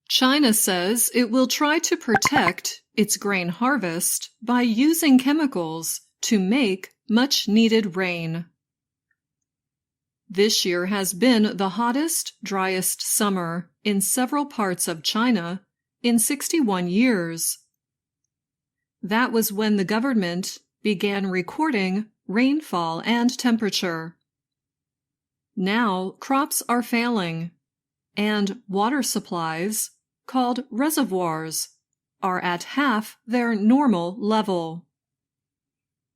China says it will try to protect its grain harvest by using chemicals to make much-needed rain. This year has been the hottest, driest summer in several parts of China in 61 years. That was when the government began recording rainfall and temperature. Now crops are failing, and water supplies, called reservoirs, are at half their normal level.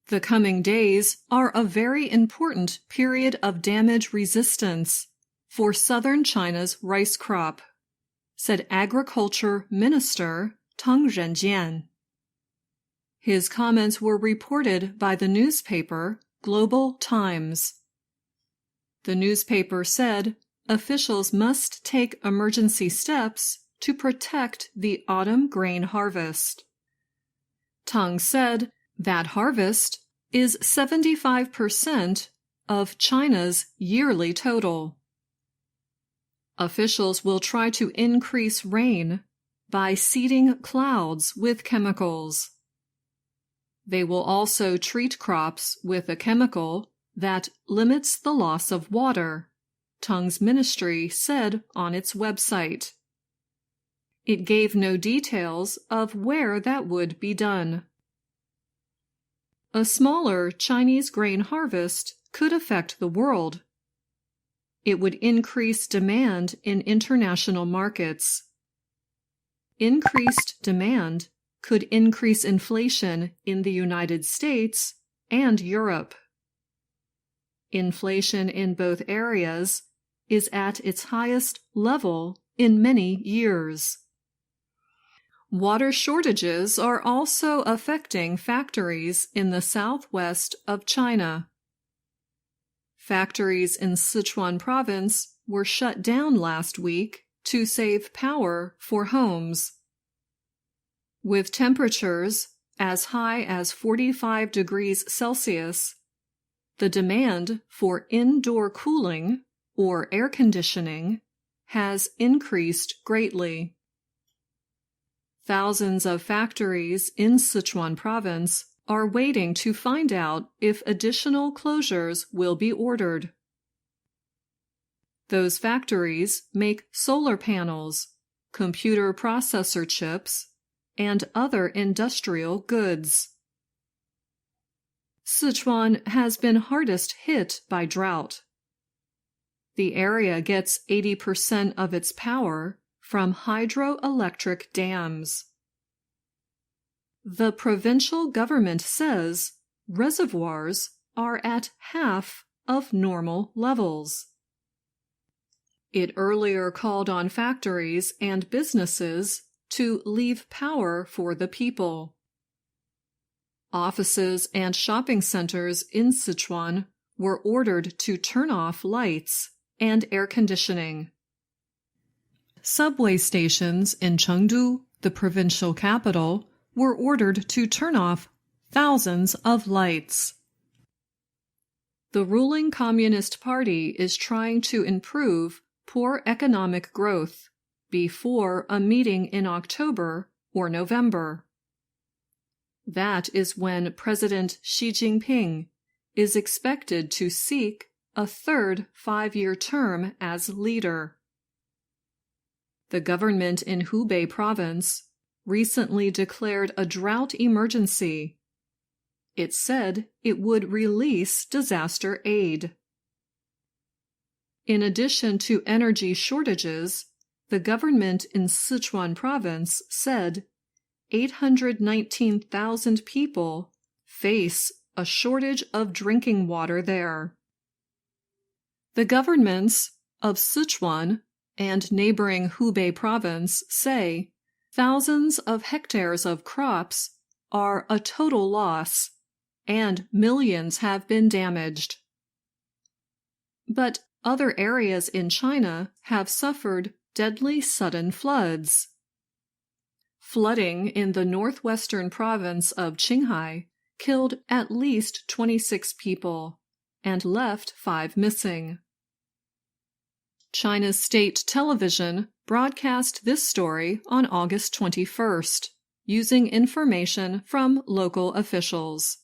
The coming days are a very important period of damage resistance for southern China's rice crop, said Agriculture Minister Tang Renjian. His comments were reported by the newspaper Global Times. The newspaper said officials must take emergency steps to protect the autumn grain harvest. Tang said that harvest is 75% of China's yearly total. Officials will try to increase rain by seeding clouds with chemicals. They will also treat crops with a chemical that limits the loss of water, Tang's ministry said on its website. It gave no details of where that would be done. A smaller Chinese grain harvest could affect the world. It would increase demand in international markets. Increased demand could increase inflation in the United States and Europe. Inflation in both areas is at its highest level in many years. Water shortages are also affecting factories in the southwest of China. Factories in Sichuan province were shut down last week to save power for homes. With temperatures as high as 45 degrees Celsius, the demand for indoor cooling, or air conditioning, has increased greatly. Thousands of factories in Sichuan province are waiting to find out if additional closures will be ordered. Those factories make solar panels, computer processor chips, and other industrial goods. Sichuan has been hardest hit by drought. The area gets 80% of its power from hydroelectric dams. The provincial government says reservoirs are at half of normal levels. It earlier called on factories and businesses to leave power for the people. Offices and shopping centers in Sichuan were ordered to turn off lights and air conditioning. Subway stations in Chengdu, the provincial capital, were ordered to turn off thousands of lights. The ruling Communist Party is trying to improve poor economic growth before a meeting in October or November. That is when President Xi Jinping is expected to seek a third 5-year term as leader. The government in Hubei province recently declared a drought emergency. It said it would release disaster aid. In addition to energy shortages, the government in Sichuan province said 819,000 people face a shortage of drinking water there. The governments of Sichuan and neighboring Hubei province say thousands of hectares of crops are a total loss, and millions have been damaged. But other areas in China have suffered deadly sudden floods. Flooding in the northwestern province of Qinghai killed at least 26 people and left 5 missing. China's state television broadcast this story on August 21st, using information from local officials.